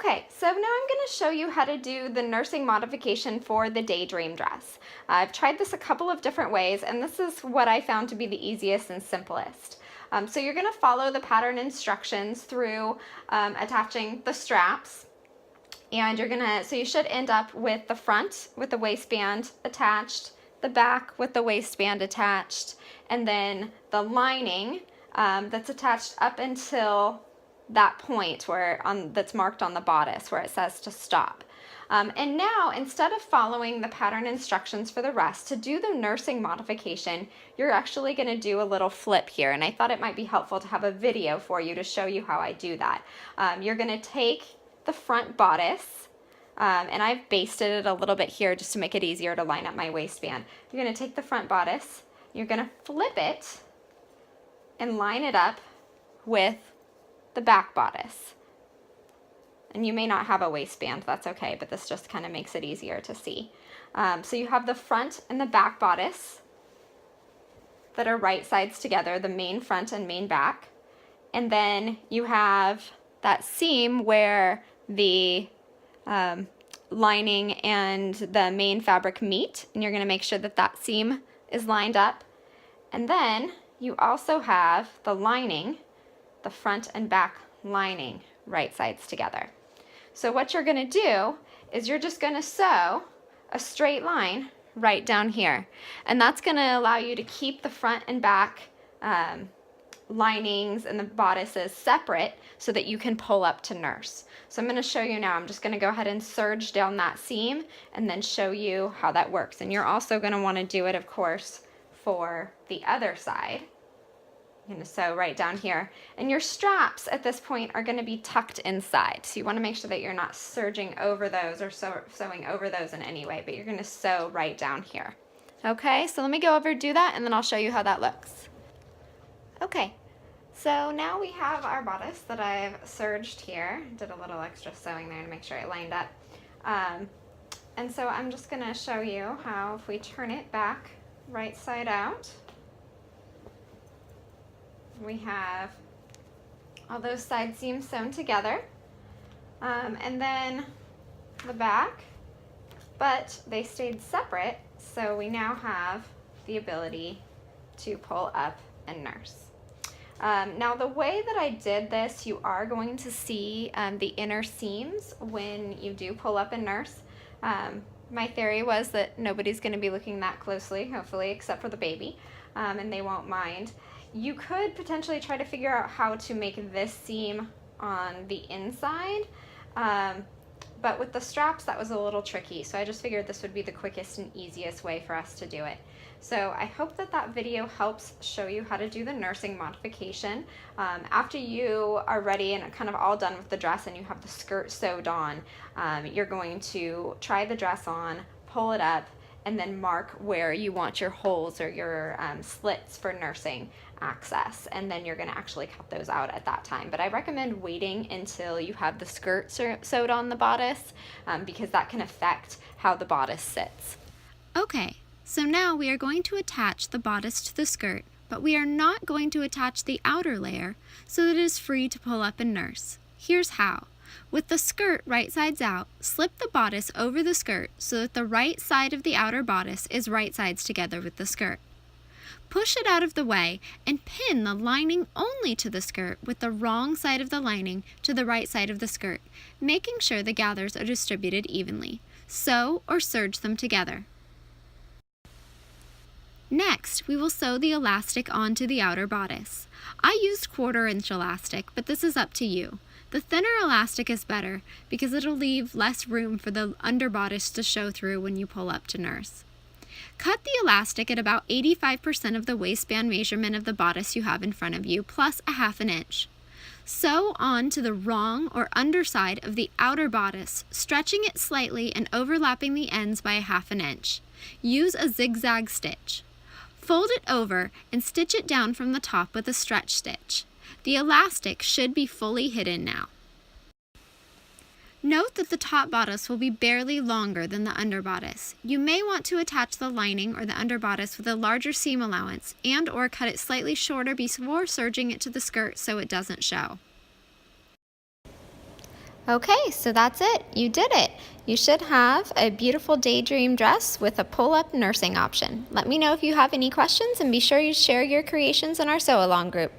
Okay, so now I'm going to show you how to do the nursing modification for the DayDream dress. I've tried this a couple of different ways, and this is what I found to be the easiest and simplest. So you're going to follow the pattern instructions through attaching the straps, and so you should end up with the front with the waistband attached, the back with the waistband attached, and then the lining that's attached up until that point that's marked on the bodice where it says to stop. And now, instead of following the pattern instructions for the rest, to do the nursing modification, you're actually going to do a little flip here, and I thought it might be helpful to have a video for you to show you how I do that. You're going to take the front bodice, and I've basted it a little bit here just to make it easier to line up my waistband. You're going to take the front bodice, you're going to flip it, and line it up with the back bodice. And you may not have a waistband, that's okay, but this just kind of makes it easier to see. So you have the front and the back bodice that are right sides together, the main front and main back. And then you have that seam where the lining and the main fabric meet, and you're going to make sure that that seam is lined up. And then you also have the lining, the front and back lining right sides together. So what you're going to do is you're just going to sew a straight line right down here, and that's going to allow you to keep the front and back linings and the bodices separate so that you can pull up to nurse. So I'm going to show you now. I'm just going to go ahead and serge down that seam and then show you how that works. And you're also going to want to do it, of course, for the other side. You're going to sew right down here, and your straps at this point are going to be tucked inside, so you want to make sure that you're not serging over those or sewing over those in any way, but you're going to sew right down here. Okay, so let me go over and do that, and then I'll show you how that looks. Okay, so now we have our bodice that I've serged here. Did a little extra sewing there to make sure it lined up. And so I'm just going to show you how, if we turn it back right side out, we have all those side seams sewn together, and then the back, but they stayed separate, so we now have the ability to pull up and nurse. Now the way that I did this, you are going to see the inner seams when you do pull up and nurse. My theory was that nobody's going to be looking that closely, hopefully, except for the baby, and they won't mind. You could potentially try to figure out how to make this seam on the inside, but with the straps that was a little tricky, so I just figured this would be the quickest and easiest way for us to do it. So I hope that that video helps show you how to do the nursing modification. After you are ready and kind of all done with the dress and you have the skirt sewed on, you're going to try the dress on, pull it up, and then mark where you want your holes or your slits for nursing access, and then you're going to actually cut those out at that time. But I recommend waiting until you have the skirt sewed on the bodice, because that can affect how the bodice sits. Okay, so now we are going to attach the bodice to the skirt, but we are not going to attach the outer layer so that it is free to pull up and nurse. Here's how. With the skirt right sides out, slip the bodice over the skirt so that the right side of the outer bodice is right sides together with the skirt. Push it out of the way and pin the lining only to the skirt with the wrong side of the lining to the right side of the skirt, making sure the gathers are distributed evenly. Sew or serge them together. Next, we will sew the elastic onto the outer bodice. I used 1/4 inch elastic, but this is up to you. The thinner elastic is better because it'll leave less room for the underbodice to show through when you pull up to nurse. Cut the elastic at about 85% of the waistband measurement of the bodice you have in front of you, plus 1/2 inch. Sew on to the wrong or underside of the outer bodice, stretching it slightly and overlapping the ends by 1/2 inch. Use a zigzag stitch. Fold it over and stitch it down from the top with a stretch stitch. The elastic should be fully hidden now. Note that the top bodice will be barely longer than the underbodice. You may want to attach the lining or the underbodice with a larger seam allowance and or cut it slightly shorter before serging it to the skirt so it doesn't show. Okay, so that's it. You did it. You should have a beautiful daydream dress with a pull-up nursing option. Let me know if you have any questions and be sure you share your creations in our sew-along group.